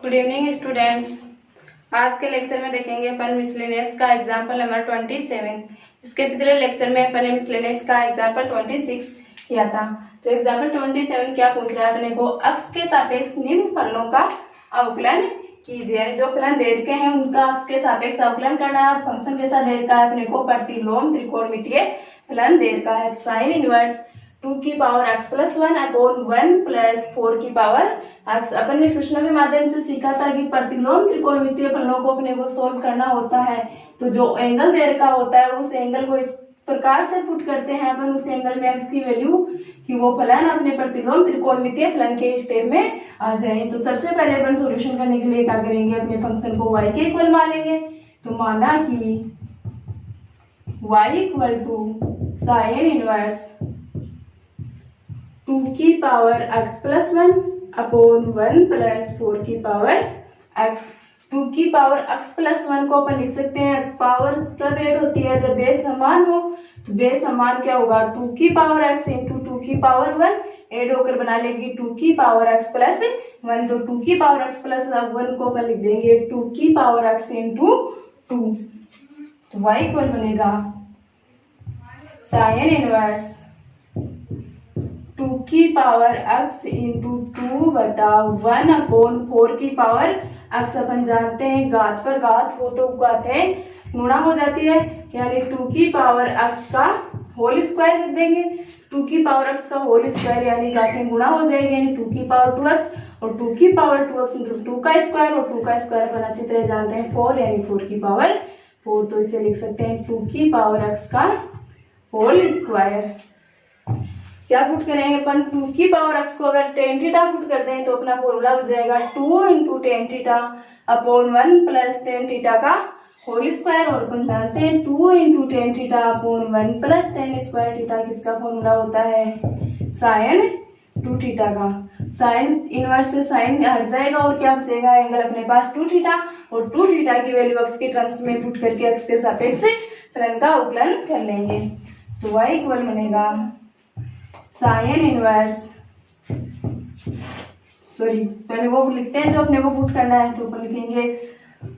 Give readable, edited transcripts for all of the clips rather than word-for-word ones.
Good evening students. आज के lecture में देखेंगे अपन मिसलेनियस का एग्जाम्पल नंबर 27। इसके पिछले लेक्चर में अपन ने मिसलेनियस का एग्जाम्पल 26 किया था। तो एग्जाम्पल 27 क्या पूछ रहा है अपने को, अक्ष के सापेक्ष निम्न फलनों का अवकलन कीजिए। यानी जो फलन दे रखे हैं उनका अक्ष के सापेक्ष अवकलन करना है और फंक्शन कैसा दे रखा है अपने को, प्रतिलोम त्रिकोणमितीय फलन दे रखा है। साइन इनवर्स 2 की power x plus 1 upon 1 plus 4 की पावर x। अपन ने प्रश्नों के माध्यम से सीखा था कि प्रतिलोम त्रिकोणमितीय फलनों को अपने को सोल्व करना होता है। तो जो एंगल दे रखा होता है उस एंगल को इस प्रकार से पुट करते हैं अपन उस एंगल में x की वैल्यू कि वो फलन अपने प्रतिलोम त्रिकोणमितीय फलन के स्टेप में आ जाए। तो सबसे पहले अपन सोल्यूशन करने के लिए क्या करेंगे, अपने फंक्शन को y के इक्वल मान लेंगे। तो माना कि y equal to sine inverse 2 की power x plus 1 upon 1 plus 4 की पावर x। 2 की पावर x प्लस 1 को अपन लिख सकते हैं, पावर कब ऐड होती है, जब बेस समान हो। तो बेस समान क्या होगा, 2 की पावर x इंटू 2 की पावर 1 ऐड होकर बना लेगी 2 की पावर x प्लस 1। तो 2 की पावर x प्लस 1 को अपन लिख देंगे 2 की पावर x इंटू 2। तो y इक्वल बनेगा साइन इनवर्स 2 की पावर x इंटू 2 बटा 1 अपॉन 4 की पावर x। अपन जानते हैं घात पर घात हो तो घातें गुणा हो जाती है, यानी 2 की पावर x का होल स्क्वायर लिख देंगे। 2 की पावर x का होल स्क्वायर यानी घातें गुणा हो जाएगी, यानी 2 की पावर 2x और 2 की पावर 2x इंटू 2 का स्क्वायर और 2 का स्क्वायर अपन अच्छी तरह जानते हैं 4, यानी 4 की पावर 4। तो इसे लिख सकते हैं 2 की पावर x का होल स्क्वायर। क्या पुट करेंगे अपन, 2 की पावर x को अगर टेन थीटा पुट करते हैं तो अपना फॉर्मूला हो जाएगा 2 into ten theta upon 1 plus tan theta का होल स्क्वायर। और अपन जानते हैं 2 into ten theta upon 1 plus tan square theta किसका फॉर्मूला होता है, साइन 2 थीटा का। साइन इनवर्स से साइन हट जाएगा और क्या बचेगा, एंगल अपने पास 2 थीटा और 2 थीटा की वैल्यू x के टर्म्स में पुट करके x के सापेक्ष फलन का अवकलन कर लेंगे। तो y इक्वल बनेगा साइन इनवर्स, सॉरी पहले वो लिखते हैं जो अपने को पुट करना है। तो अपन लिखेंगे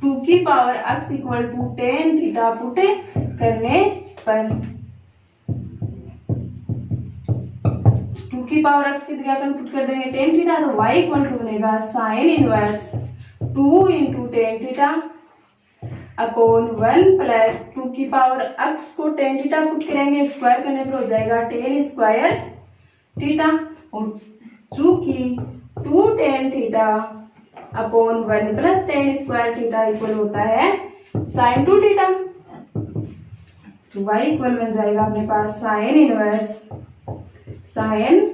2 की power x equal to tan theta put करने पर 2 की पावर x की जगह अपन पुट कर देंगे टेन थीटा। तो y इक्वल टू बनेगा sign inverse 2 into ten theta upon 1 plus 2 की पावर x को टेन थीटा पुट करेंगे, स्क्वायर करने पर हो जाएगा टेन स्क्वायर थीटा और चूंकि 2 tan theta upon 1 plus tan square theta equal होता है साइन 2 थीटा। तो y इक्वल बन जाएगा अपने पास sine inverse sine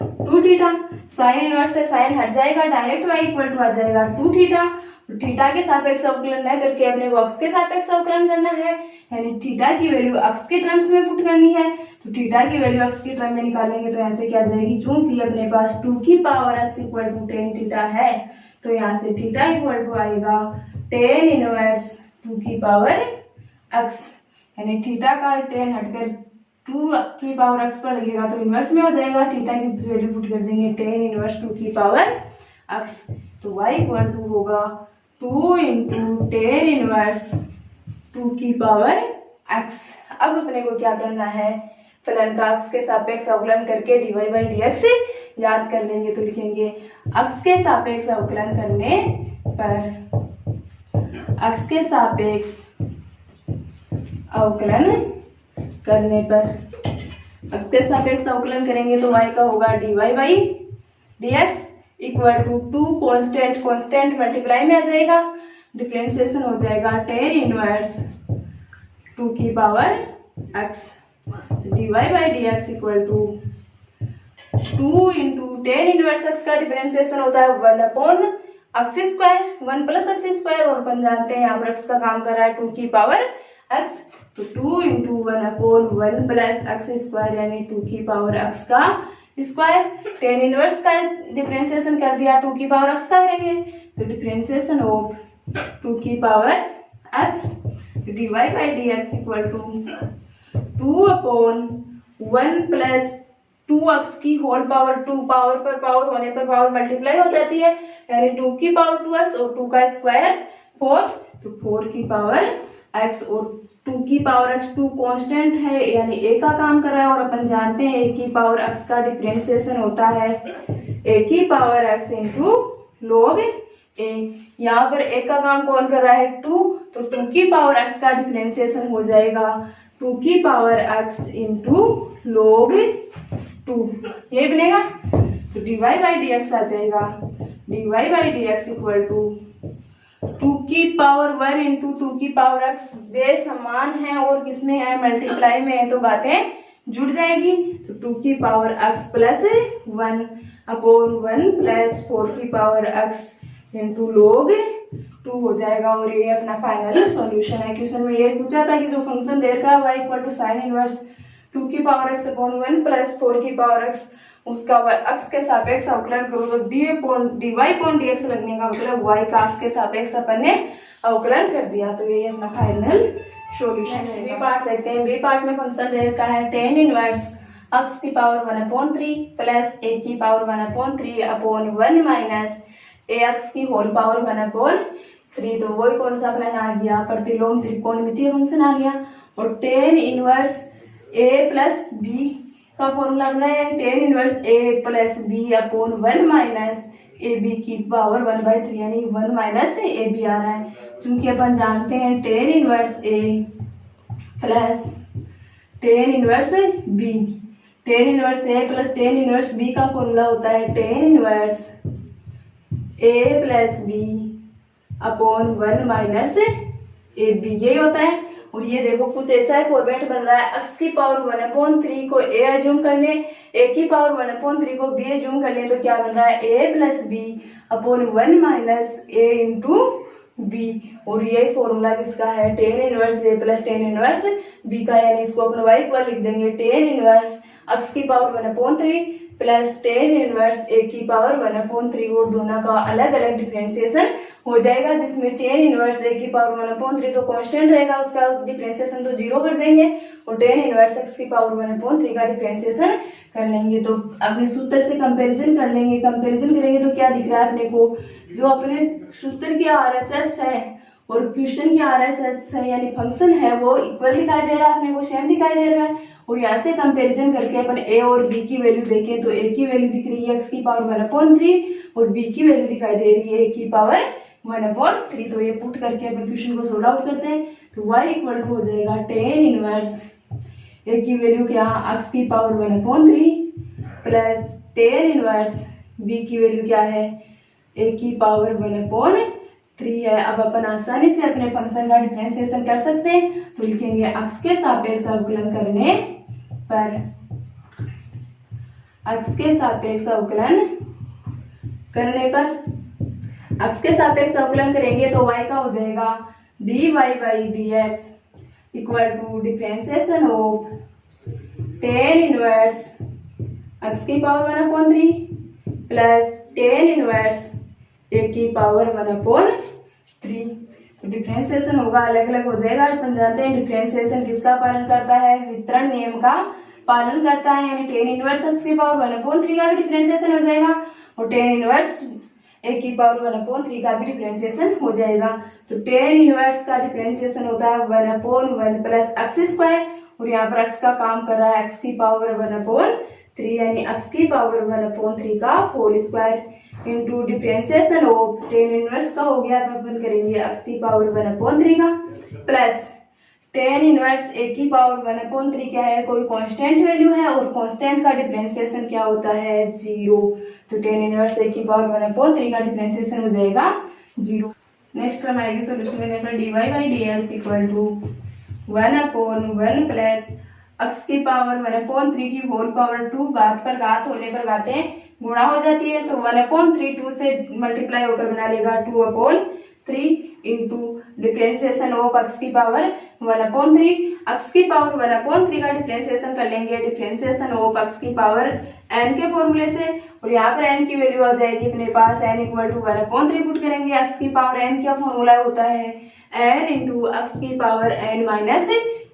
2 theta. Sine inverse से साइन हट जाएगा, डायरेक्ट y इक्वल टू आ जाएगा 2 थीटा। थीटा के सापेक्ष अवकलन न करके अपने को x के सापेक्ष अवकलन करना है, यानी थीटा की वैल्यू x के टर्म्स में पुट करनी है। तो थीटा की वैल्यू x के टर्म में निकालेंगे तो यहाँ से क्या जाएगी, चूंकि अपने पास 2 की power x equal to tan theta है तो यहाँ से थीटा इक्वल टू आएगा टेन इनवर्स 2 की पावर x, यानी थीटा का टेन हटकर 2 की पावर x पर लगेगा तो इनवर्स में हो जाएगा। थीटा की वैल्यू पुट कर देंगे टेन इनवर्स 2 की पावर x। तो y इक्वल टू होगा 2 इंटू टेन इनवर्स 2 की पावर x। अब अपने को क्या करना है, फलन का x के सापेक्ष अवकलन करके dy बाई dx याद कर लेंगे। तो लिखेंगे x के सापेक्ष अवकलन करने पर, x के सापेक्ष अवकलन करने पर, x के सापेक्ष अवकलन करेंगे तो y का होगा dy by dx equal to 2 constant constant multiply में आ जाएगा, डिफरेंशिएशन हो जाएगा टेन इनवर्स 2 की power x। dy by dx equal to 2 into tan inverse x का डिफरेंशिएशन होता है 1 upon x square, 1 plus x square और अपन जानते हैं यहाँ पर x का काम कर रहा है 2 की पावर x। तो 2 into 1 upon 1 plus x square यानी 2 की पावर x का स्क्वायर। टेन इनवर्स का डिफरेंशिएशन कर दिया 2 की पावर x का करेंगे तो डिफरेंशिएशन ऑफ 2 की power x। dy by dx equal to 2 upon 1 plus 2 x की होल पावर 2 पावर पर पावर होने पर पावर मल्टीप्लाई हो जाती है, यानी 2 की पावर 2x और 2 का स्क्वायर 4, तो 4 की पावर x और 2 की पावर x 2 कांस्टेंट है यानी a का काम कर रहा है, और अपन जानते हैं a की पावर x का डिफरेंशिएशन होता है a की power x into log a। यहाँ पर a का काम कौन कर रहा है 2, तो 2 की पावर x का डिफरेंशिएशन हो जाएगा 2 की पावर x इंटू log 2, ये बनेगा। तो dy बाई डी एक्स आ जाएगा, dy by D X equal to 2 की पावर 1 इंटू 2 की पावर x, वे समान है और किसमें है मल्टीप्लाई में है, तो बातें जुड़ जाएगी। तो 2 की power x plus 1 upon 1 plus 4 की पावर x इंटू log 2 हो जाएगा, और ये अपना फाइनल सॉल्यूशन है। क्वेश्चन में ये पूछा था कि जो फंक्शन दे रखा है y equal to sine inverse 2 की पावर x अपॉन 1 प्लस 4 की पावर x, उसका x के सापेक्ष अवकलन करो, तो dy अपॉन dx लगने का मतलब y का x के सापेक्ष अपन ने अवकलन कर दिया। तो ये अपना फाइनल सॉल्यूशन है। बी पार्ट देखते हैं। बी पार्ट में फंक्शन दे रखा है tan इनवर्स x की पावर 1/3 प्लस a की पावर 1/3 अपॉन 1 माइनस ax की होल पावर 1/3, तो वही कौन सा अपना आ गया प्रतिलोम त्रिकोणमितीय फंक्शन आ गया। और tan inverse a plus b का फॉर्मूला बना है tan inverse a plus b upon 1 minus A B की पावर 1/3 यानी 1 माइनस ए बी आ रहा है। क्योंकि अपन जानते हैं tan inverse a plus tan inverse b, tan inverse a plus tan inverse b का फॉर्मूला होता है tan inverse a plus b upon 1 minus A B, यही होता है। और ये देखो कुछ ऐसा है फॉर्मेट बन रहा है, x की पावर 1/3 को a एज्यूम कर ले, a की पावर 1/3 को b एज्यूम कर ले, तो क्या बन रहा है a plus b upon 1 minus a into b। और ये फॉर्मूला किसका है tan inverse a plus tan inverse b का, यानी इसको अपन y इक्वल लिख देंगे tan इनवर्स x की power 1/3 plus tan inverse a की पावर 1/3, और दोनों का अलग अलग डिफरेंशिएशन हो जाएगा, जिसमें tan इनवर्स a की पावर 1/3 तो कांस्टेंट रहेगा, उसका डिफरेंशिएशन तो 0 कर देंगे, और tan इनवर्स x की पावर 1/3 का डिफरेंशिएशन कर लेंगे। तो अपने सूत्र से कंपैरिजन कर लेंगे, कंपैरिजन करेंगे तो क्या दिख रहा है अपने को, जो अपने सूत्र के आरएचएस है और क्वेश्चन की आरएचएस है यानी फंक्शन है वो इक्वल दिखाई दे रहा है अपने को, सेम दिखाई दे रहा है। और यहाँ से कंपैरिजन करके अपन a और b की वैल्यू देखें तो a की वैल्यू दिख रही है x की पावर 1/3 और b की वैल्यू दिखाई दे रही है a की पावर 1/3। तो ये पुट करके अपन क्वेश्चन को सोल्व आउट करते हैं, तो y इक्वल टू हो जाएगा tan इनवर्स a की वैल्यू क्या x की power 1/3 plus tan inverse b की वैल्यू क्या है a की पावर 1/3 है। अब अपन आसानी से अपने फंक्शन का डिफरेंशिएशन कर सकते हैं, तो लिखेंगे x के सापेक्ष अवकलन करने पर, x के सापेक्ष अवकलन करने पर, x के सापेक्ष अवकलन करेंगे तो y का हो जाएगा dy by D X equal to differentiation of tan inverse x की power 1/3 plus tan inverse a की पावर 1/3। तो डिफरेंशिएशन होगा अलग अलग हो जाएगा। अपन जानते हैं डिफरेंशिएशन किसका पालन करता है, वितरण नियम का पालन करता है, यानी tan इनवर्स x की पावर 1/3 का भी डिफरेंशिएशन हो जाएगा और tan इनवर्स a की पावर 1/3 का भी डिफरेंशिएशन हो जाएगा। तो tan इनवर्स का डिफरेंशिएशन होता है 1/1 प्लस x स्क्वायर, और यहाँ पर x का काम कर रहा है x की पावर 1/3 यानी x की पावर 1/3 का whole square into differentiation of tan inverse का हो गया, अपन करेंगे x की पावर 1/3 का प्लस tan इनवर्स a की पावर 1/3 क्या है, कोई कांस्टेंट वैल्यू है और कांस्टेंट का डिफरेंशिएशन क्या होता है 0। तो tan इनवर्स a की पावर 1/3 का डिफरेंशिएशन हो जाएगा 0। नेक्स्ट टर्म आएगी सॉल्यूशन में, देखो dy by D X equal to 1/1 plus x की पावर 1/3 की होल पावर 2 घात पर घात होने पर घातें गुणा हो जाती है, तो 1/3 2 से मल्टीप्लाई होकर बना लेगा 2/3 इंटू डिफरेंशिएशन ऑफ x की पावर 1/3। x की पावर 1/3 का डिफरेंशिएशन कर लेंगे डिफरेंशिएशन ऑफ x की पावर n के फॉर्मूले से, और यहाँ पर n की वैल्यू आ जाएगी अपने पास n इक्वल टू 1/3 पुट करेंगे। x की पावर n का फॉर्मूला होता है n इंटू x की पावर n माइनस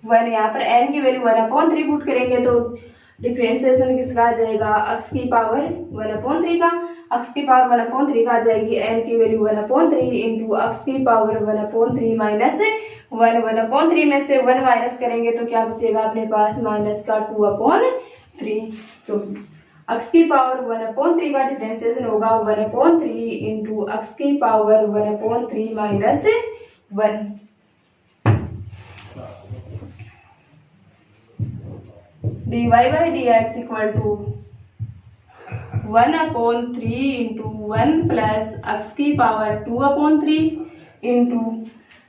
1, यहाँ पर n की वैल्यू 1/3 पुट करेंगे तो डिफरेंशिएशन किसका आ जाएगा, अक्स की पावर 1/3 का, अक्स की पावर 1/3 का आ जाएगी n की वैल्यू 1/3 इंटू अक्स की पावर 1/3 माइनस 1/3 में से 1 माइनस करेंगे तो क्या बचेगा अपने पास माइनस का 2/3। तो अक्स की पावर 1/3 का डिफरेंशिएशन होगा 1/3 इंटू अक्स की power 1/3 minus 1। dy by dx equal to 1/3 into 1 plus x की पावर 2/3 इंटू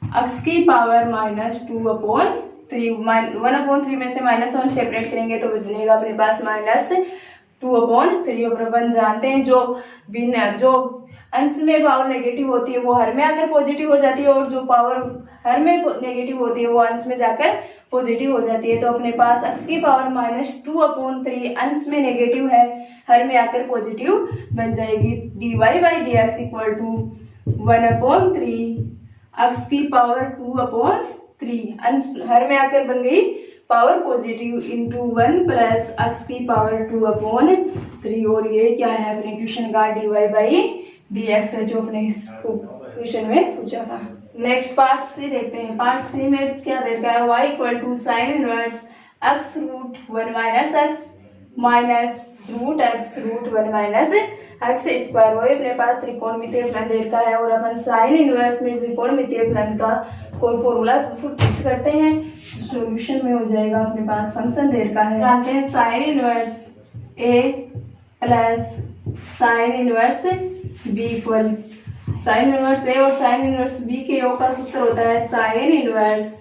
अक्स की पावर माइनस 2/3। 1/3 में से -1 सेपरेट करेंगे तो बचेगा अपने पास माइनस 2/3। और अपन जानते हैं जो अंश में पावर नेगेटिव होती है वो हर में आकर पॉजिटिव हो जाती है, और जो पावर हर में नेगेटिव होती है वो अंश में जाकर पॉजिटिव हो जाती है। तो अपने पास x की पावर -2/3 अंश में नेगेटिव है, हर में आकर पॉजिटिव बन जाएगी। dy by dx equal to 1/3 x की पावर 2/3 अंश हर में आकर बन गई power positive into 1 plus x की पावर 2/3। और ये क्या है अपने क्वेश्चन का dy बाई dx है जो अपने क्वेश्चन में पूछा था। नेक्स्ट पार्ट सी देखते हैं। पार्ट सी में क्या दे रखा है, y equal to sine inverse x root 1 minus X minus root X root 1 minus x square. वही अपने पास त्रिकोणमितीय फलन दे रखा है और अपन साइन इनवर्स में त्रिकोणमितीय फलन का कोई फॉर्मूला पुट करते हैं, सॉल्यूशन में हो जाएगा। अपने पास फंक्शन दे रखा है, जानते हैं sine inverse a plus sine inverse b equal sine inverse A और साइन इनवर्स बी के योग का सूत्र होता है sine inverse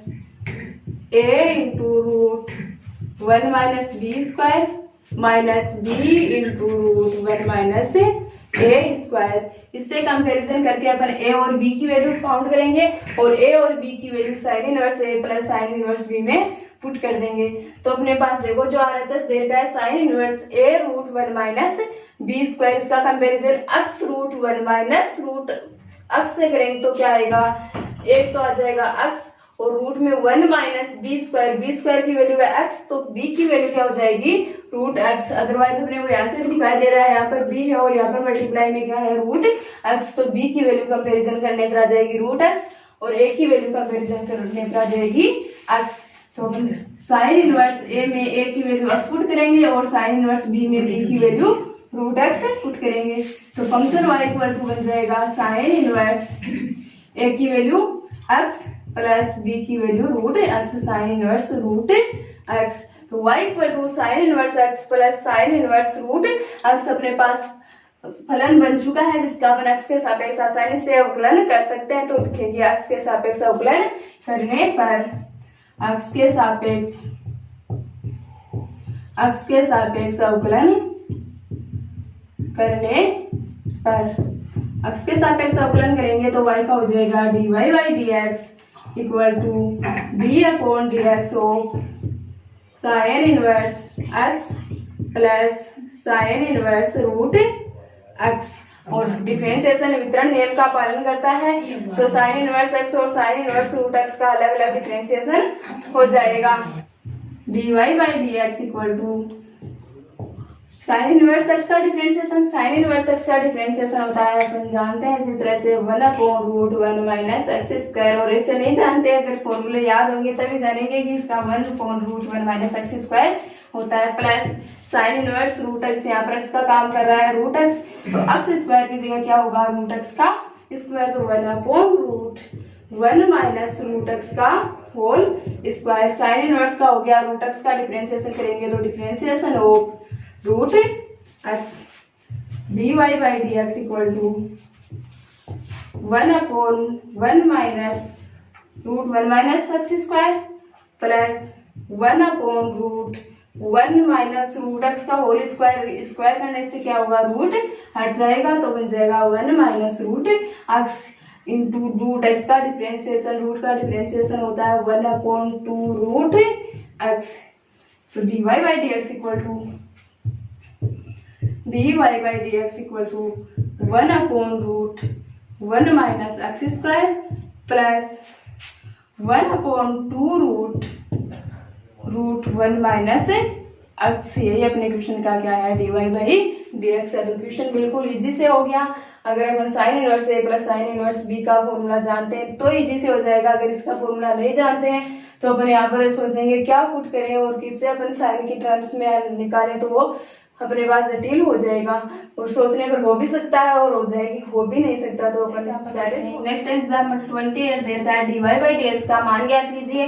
A into root 1 minus B square minus B into root 1 minus A square. इससे कंपैरिजन करके अपन ए और बी की वैल्यू फाउंड करेंगे और ए और बी की वैल्यू साइन इनवर्स ए प्लस साइन इनवर्स बी में पुट कर देंगे। तो अपने पास देखो जो RHS दे रखा है sine inverse A root 1 minus B square, इसका comparison x root 1 minus root x से करेंगे तो क्या आएगा, एक तो आ जाएगा x और रूट में 1 माइनस बी स्क्वायर की वैल्यू है x, तो b की वैल्यू क्या हो जाएगी रूट x। अदरवाइज अपने को यहाँ से भी दिखाई दे रहा है यहाँ पर b है और यहाँ पर मल्टीप्लाई में क्या है रूट x, तो b की वैल्यू कंपैरिजन करने पर आ जाएगी रूट x और a की वैल्यू कंपैरिजन करने पर आ जाएगी x। तो साइन इनवर्स a में a की वैल्यू x पुट करेंगे और साइन इनवर्स b में b की वैल्यू रूट x पुट करेंगे। तो फंक्शन y इक्वल टू बन जाएगा साइन इनवर्स a की वैल्यू x प्लस b की value root x sign inverse root x। तो y equal to sine inverse x plus sine inverse root x अपने पास फलन बन चुका है जिसका अपन x के सापेक्ष आसानी से अवकलन कर सकते हैं। तो लिखेंगे x के सापेक्ष अवकलन करने पर x के सापेक्ष अवकलन करने पर x के सापेक्ष अवकलन करेंगे तो y का हो जाएगा dy by dx equal to b upon dx of sine inverse x plus sine inverse root x। और डिफरेंशिएशन वितरण नियम का पालन करता है तो साइन इनवर्स x और साइन इनवर्स रूट x का अलग अलग डिफरेंशिएशन हो जाएगा। dy by dx equal to sine inverse x का डिफरेंशिएशन, साइन इनवर्स x का डिफरेंशिएशन होता है अपन जानते हैं जिस तरह से 1 upon root 1 minus x square, और ऐसे नहीं जानते अगर फॉर्मूले याद होंगे तभी जानेंगे कि इसका 1 upon root 1 minus x square होता है plus sine inverse root x, यहाँ पर x का काम कर रहा है रूट x, तो x स्क्वायर की जगह क्या होगा रूट x का स्क्वायर, तो 1 upon root 1 minus root x का होल स्क्वायर। साइन इनवर्स का हो गया रूट x का डिफरेंशिएशन करेंगे तो differentiation of root x dy by dx equal to 1 upon 1 minus root 1 minus x square plus 1 upon root 1 minus root x का whole square, square करने से क्या होगा रूट हट जाएगा तो बन जाएगा 1 minus root x into root x का डिफरेंशिएशन, रूट का डिफरेंशिएशन होता है 1 अपॉन 2 रूट x। तो dy by dx equal to dy by dx equal to 1 upon root 1 minus x square plus 1 upon 2 root 1 minus x. यही अपने question का क्या है, dy बाई dx है। तो क्वेश्चन बिल्कुल इजी से हो गया। अगर हम साइन इनवर्स ए प्लस साइन इनवर्स बी का फॉर्मूला जानते हैं तो इजी से हो जाएगा। अगर इसका फॉर्मूला नहीं जानते हैं तो अपन यहाँ पर सोचेंगे क्या पुट करें और किससे अपन साइन की टर्म्स में निकालें, तो वो अपने पास जटिल हो जाएगा। और सोचने पर हो भी सकता है और हो जाएगी, हो भी नहीं सकता। तो अपन नेक्स्ट एग्जाम्पल 28 देता है, dy बाई dx का मान ज्ञात कीजिए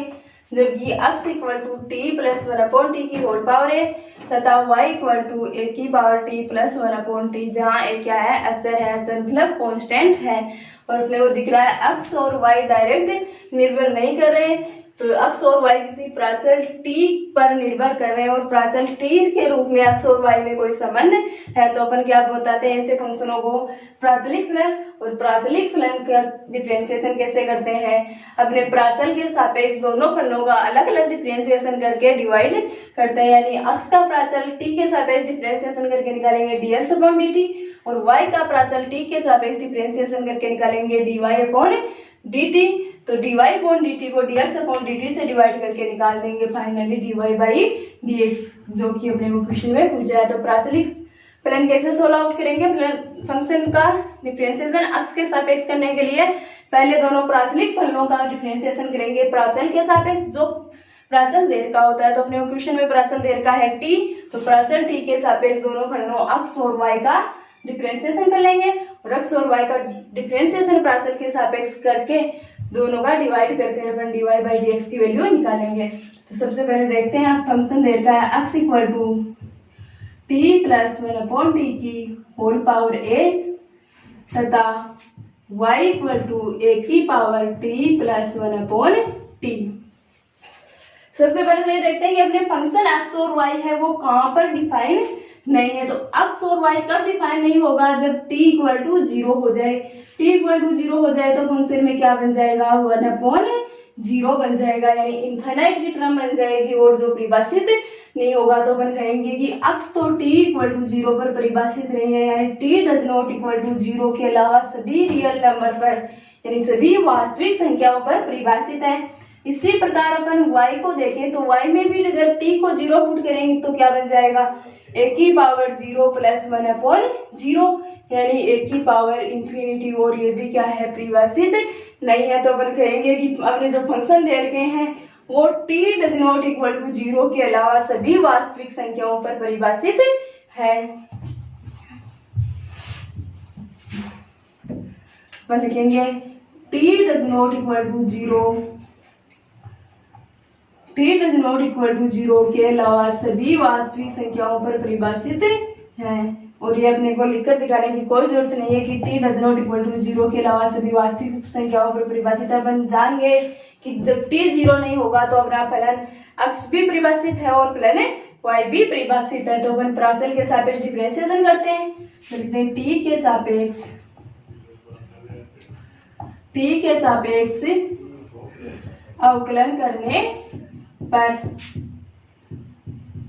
जबकि x equal to T plus 1/t की होल पावर है तथा y इक्वल टू a की पावर t प्लस 1/t, जहाँ a क्या है, अचर है। अचर मतलब कांस्टेंट है। और अपने को दिख रहा है x और y डायरेक्ट निर्भर नहीं कर रहे, तो x और y किसी प्राचल t पर निर्भर कर रहे हैं और प्राचल t के रूप में x और y में कोई संबंध है। तो अपन क्या बताते हैं ऐसे फंक्शनों को, प्राचलिक फलन। और प्राचलिक फलन का डिफरेंशिएशन कैसे करते हैं, अपने प्राचल के सापेक्ष दोनों फलनों का अलग अलग डिफरेंशिएशन करके डिवाइड करते हैं। यानी x का प्राचल t के सापेक्ष डिफरेंशिएशन करके निकालेंगे dx/dt और y का प्राचल t के सापेक्ष डिफरेंशिएशन करके निकालेंगे dy/dt। तो dy/dt को dx/dt से डिवाइड करके निकाल देंगे फाइनली dy बाई dx, जो कि अपने को क्वेश्चन में पूछा है। तो प्राचलिक फलन कैसे सोल्व आउट करेंगे, फंक्शन का डिफरेंशिएशन x के सापेक्ष करने के लिए पहले दोनों प्राचलिक फलनों का डिफरेंशिएशन करेंगे प्राचल के सापेक्ष, जो प्राचल देर का होता है। तो अपने क्वेश्चन में प्राचल देर का है t, तो प्राचल t के सापेक्ष दोनों फलनों x और y का डिफरेंशिएशन कर लेंगे और x और y का डिफरेंशिएशन प्राचल के सापेक्ष करके दोनों का डिवाइड करके अपन dy बाई dx की वैल्यू निकालेंगे। तो सबसे पहले देखते हैं फंक्शन देर का है x equal to t plus 1/t की होल पावर a तथा y इक्वल टू a की पावर t प्लस 1/t। सबसे पहले तो ये देखते हैं कि अपने फंक्शन x और y है वो कहाँ पर डिफाइन नहीं है। तो x और y कब डिफाइन नहीं होगा, जब t इक्वल टू 0 हो जाए। t इक्वल टू 0 हो जाए तो फंक्शन में क्या बन जाएगा, 1/0 बन जाएगा, यानी इनफाइनाइट की टर्म बन जाएगी और जो परिभाषित नहीं होगा। तो अपन कहेंगे कि x तो t इक्वल टू 0 पर परिभाषित नहीं है, यानी t does not equal to 0 के अलावा सभी रियल नंबर पर यानी सभी वास्तविक संख्याओं पर परिभाषित है। इसी प्रकार अपन y को देखें तो y में भी अगर t को 0 पुट करेंगे तो क्या बन जाएगा, a की पावर 0 प्लस 1/0, यानी a की पावर इंफिनिटी, और ये भी क्या है, परिभाषित नहीं है। तो अपन कहेंगे कि अपने जो फंक्शन दे रखे हैं वो t does not equal to 0 के अलावा सभी वास्तविक संख्याओं पर परिभाषित है। अपन लिखेंगे t does not equal to 0 के अलावा सभी वास्तविक संख्याओं पर परिभाषित है। और ये अपने को लिखकर दिखाने की कोई जरूरत नहीं है कि t does not equal to 0 के अलावा सभी वास्तविक संख्याओं पर परिभाषित है। अपन जान गए कि जब t 0 नहीं होगा तो अपना फलन x भी परिभाषित है और फलन y भी परिभाषित है। तो अपन प्राचल के सापेक्ष डिफरेंशिएशन करते हैं, तो लिखते हैं t के सापेक्ष अवकलन करने पर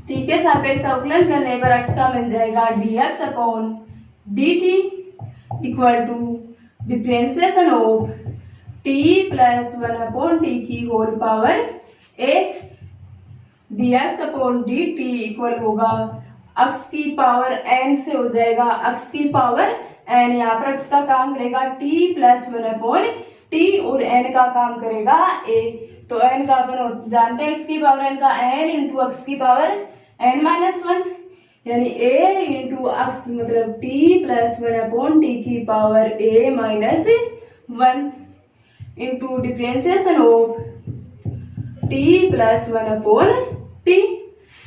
t के सापेक्ष अवकलन करने पर x का बन जाएगा dx/dt equal to differentiation of t plus 1/t की whole power a। dx/dt equal होगा x की पावर n से हो जाएगा x की पावर n, यहाँ पर x का काम करेगा t प्लस 1/t और n का काम करेगा a। तो n का अपन जानते हैं x की पावर n का n इंटू x की पावर n-1, यानी a इंटू x मतलब t प्लस 1/t की power a-1 into differentiation of t plus 1/t।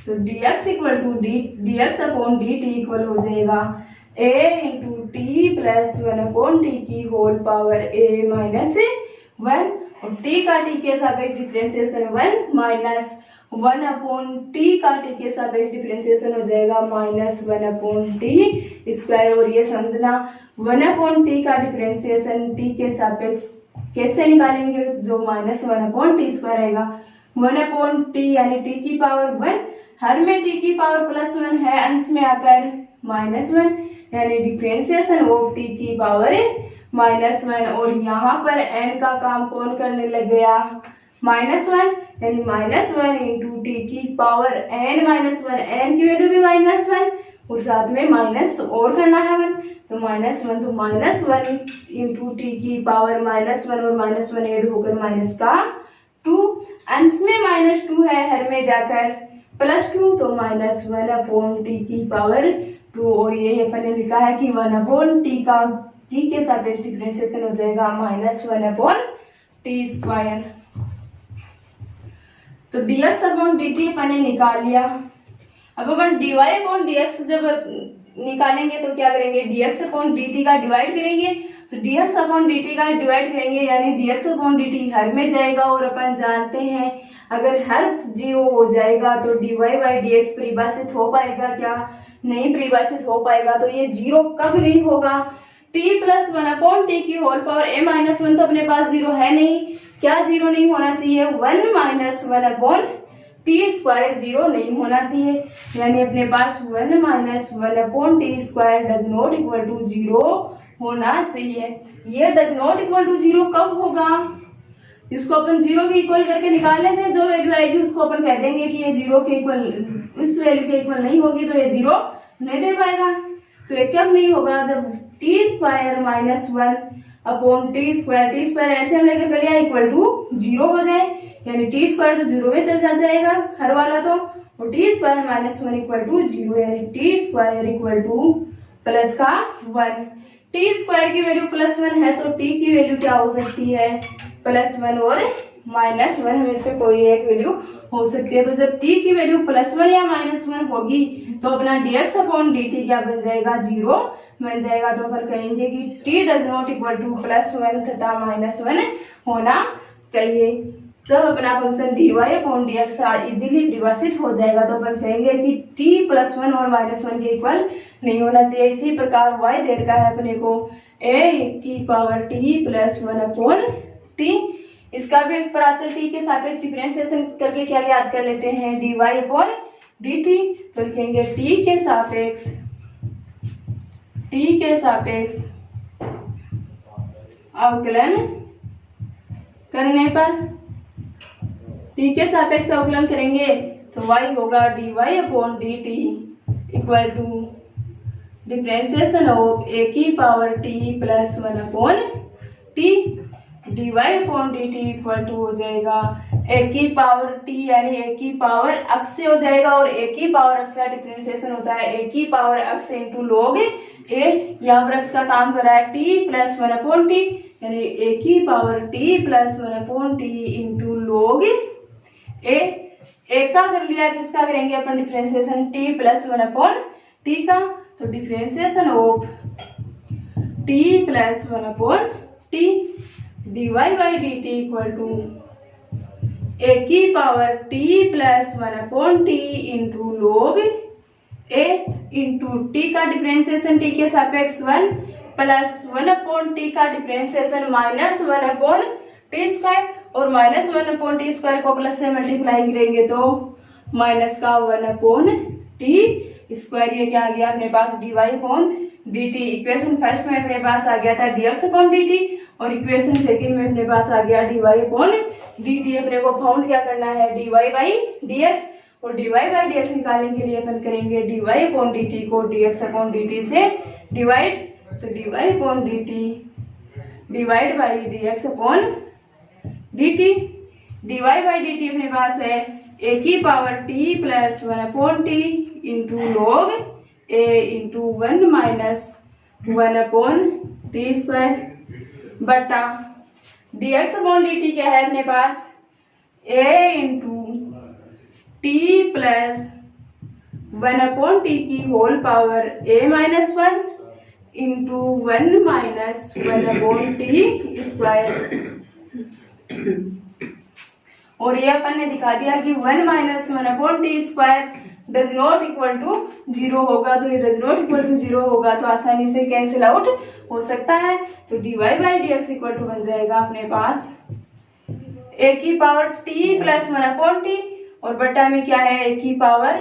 तो dx equal to dx/dt equal हो जाएगा a into t plus 1/t की whole power a-1 और t का t के सापेक्ष डिफरेंशिएशन 1 माइनस 1/t का t के सापेक्ष डिफरेंशिएशन हो जाएगा -1/t स्क्वायर। और ये समझना 1/t का डिफरेंशिएशन t के सापेक्ष कैसे निकालेंगे, जो -1/t स्क्वायर आएगा। 1/t यानी t की पावर 1, हर में t की पावर +1 है, अंश में आकर -1, यानी डिफरेंशिएशन ऑफ t की पावर -1। और यहाँ पर n का काम कौन करने लग गया, -1 यानी -1 इंटू टी की पावर n-1, n की वैल्यू भी -1 और साथ में माइनस और करना है 1, तो -1 तो -1 इंटू टी की पावर -1 और -1 ऐड होकर -2, अंश में -2 है, हर में जाकर +2, तो -1 अपॉन टी की पावर 2 और ये अपन ने लिखा है कि 1 अपॉन टी का टी के सापेक्ष डिफरेंशिएशन हो जाएगा -1 अपॉन टी स्क्वायर। तो dx अपॉन dt अपन ने निकाल लिया। अब अपन dy अपॉन dx जब निकालेंगे तो क्या करेंगे, dx अपॉन dt का डिवाइड करेंगे, तो dx अपॉन dt का डिवाइड करेंगे यानी dx अपॉन dt हर में जाएगा और अपन जानते हैं अगर हर 0 हो जाएगा तो dy बाई dx परिभाषित हो पाएगा क्या, नहीं परिभाषित हो पाएगा। तो ये 0 कब नहीं होगा, t प्लस 1 अपॉन टी की होल पावर a-1 तो अपने पास 0 है नहीं, क्या 0 नहीं होना चाहिए, 1 अपॉन टी स्क्वायर 0 नहीं होना चाहिए, यानी अपने पास 1 upon T square does not equal to 0 होना चाहिए। ये डज नॉट इक्वल टू 0 कब होगा, इसको अपन 0 के इक्वल करके निकाल लेते हैं, जो वैल्यू आएगी उसको अपन कह देंगे कि ये 0 के इक्वल, इस वैल्यू के इक्वल नहीं होगी तो ये 0 नहीं दे पाएगा। तो ये कब नहीं होगा, जब T square -1 upon T square ऐसे हम लेकर कर लिया इक्वल टू 0 हो जाए, यानी टी स्क्वायर तो 0 में चल जाएगा हर वाला तो, और टी स्क्वायर -1 इक्वल टू 0 यानी T square equal two plus का 1। टी स्क्वायर की वैल्यू +1 है तो टी की वैल्यू क्या हो सकती है, +1 और -1 में से कोई एक वैल्यू हो सकती है। तो जब t की वैल्यू +1 या -1 होगी तो अपना dx अपॉन dt क्या बन जाएगा, 0 बन जाएगा। तो अपन कहेंगे कि t does not equal to +1 तथा -1 होना चाहिए। जब अपना function dy upon dx easily परिभाषित हो जाएगा तो अपन कहेंगे कि t +1 और -1 के इक्वल नहीं होना चाहिए। इसी प्रकार y दे रखा है अपने को a की पावर t +1 अपॉन t, इसका भी प्राचल t के सापेक्ष डिफरेंशिएशन करके क्या याद कर लेते हैं, dy अपॉन dt। तो लिखेंगे t के सापेक्ष अवकलन करने पर, t के सापेक्ष अवकलन करेंगे तो y होगा dy upon dt equal to differentiation of a की power t +1 upon t, dy upon dt equal to हो जाएगा a की पावर t यानी a की पावर अक्ष से हो जाएगा, और a की पावर अक्ष का डिफरेंशिएशन होता है a की पावर अक्ष इंटू लॉग a, यहाँ पर अक्ष का काम कर रहा है t +1 अपॉन t यानी a की power t +1 upon t into log a। एक का कर लिया, किसका करेंगे अपन डिफरेंशिएशन t +1 अपॉन t का, तो differentiation of t +1 upon t dy by dt equal to a की power t +1 upon t into log a into t का डिफरेंशिएशन t के सापेक्ष 1 प्लस 1 अपॉन t का डिफरेंशिएशन -1 अपॉन t स्क्वायर, और -1 upon t square को plus से multiply करेंगे तो माइनस का 1 अपॉन t स्क्वायर, ये क्या आ गया अपने पास dy upon dt। Equation first में अपने पास आ गया था dx अपॉन dt और इक्वेशन सेकंड में अपने पास आ गया dy अपॉन dt। अपने को फाउंड क्या करना है, dy बाई dx, और dy बाई dx निकालने के लिए अपन करेंगे dy अपॉन dt को dx अपॉन dt से डिवाइड, तो dy upon dt divide by dx upon dt, dy by dt अपने पास है a की power t +1 upon t into log a into 1 - 1 upon t square बटा dx अपॉन dt क्या है अपने पास a into t +1 upon t की whole power a-1 into 1 - 1 upon t square. और ये अपन ने दिखा दिया कि 1 - 1 upon T square does not equal to 0 होगा, तो ये डज नॉट इक्वल टू 0 होगा तो आसानी से कैंसिल आउट हो सकता है। तो dy by dx equal to बन जाएगा अपने पास a की पावर t +1 अपॉन t और बटा में क्या है a की पावर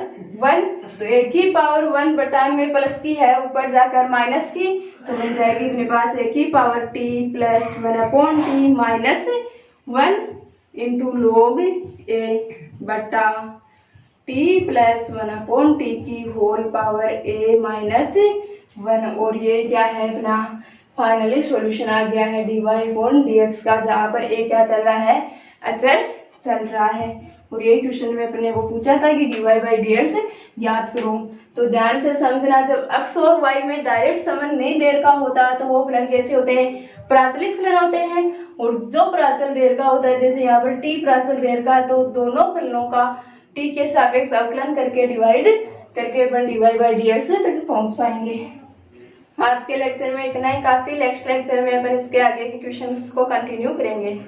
1, तो a की पावर 1 बटा में प्लस की है ऊपर जाकर माइनस की, तो बन जाएगी अपने पास a की power t +1 upon t -1 into log a बटा t प्लस 1/t की होल पावर a माइनस 1। और ये क्या है अपना फाइनली सॉल्यूशन आ गया है dy/dx का, जहाँ पर a क्या चल रहा है, अचर चल रहा है। और ये क्वेश्चन में अपने को पूछा था कि dy/dx ज्ञात करो। तो ध्यान से समझना, जब x और y में डायरेक्ट संबंध नहीं देर का होता तो वो फलन कैसे होते हैं, प्राचलिक फलन होते हैं। और जो प्राचल देर का होता है, जैसे यहाँ पर t प्राचल देर का, तो दोनों फलनों का t के सापेक्ष अवकलन करके डिवाइड करके अपन dy/dx तक पहुंच पाएंगे। आज के लेक्चर में इतना ही काफी। नेक्स्ट लेक्चर में अपन इसके आगे के क्वेश्चंस को कंटिन्यू करेंगे।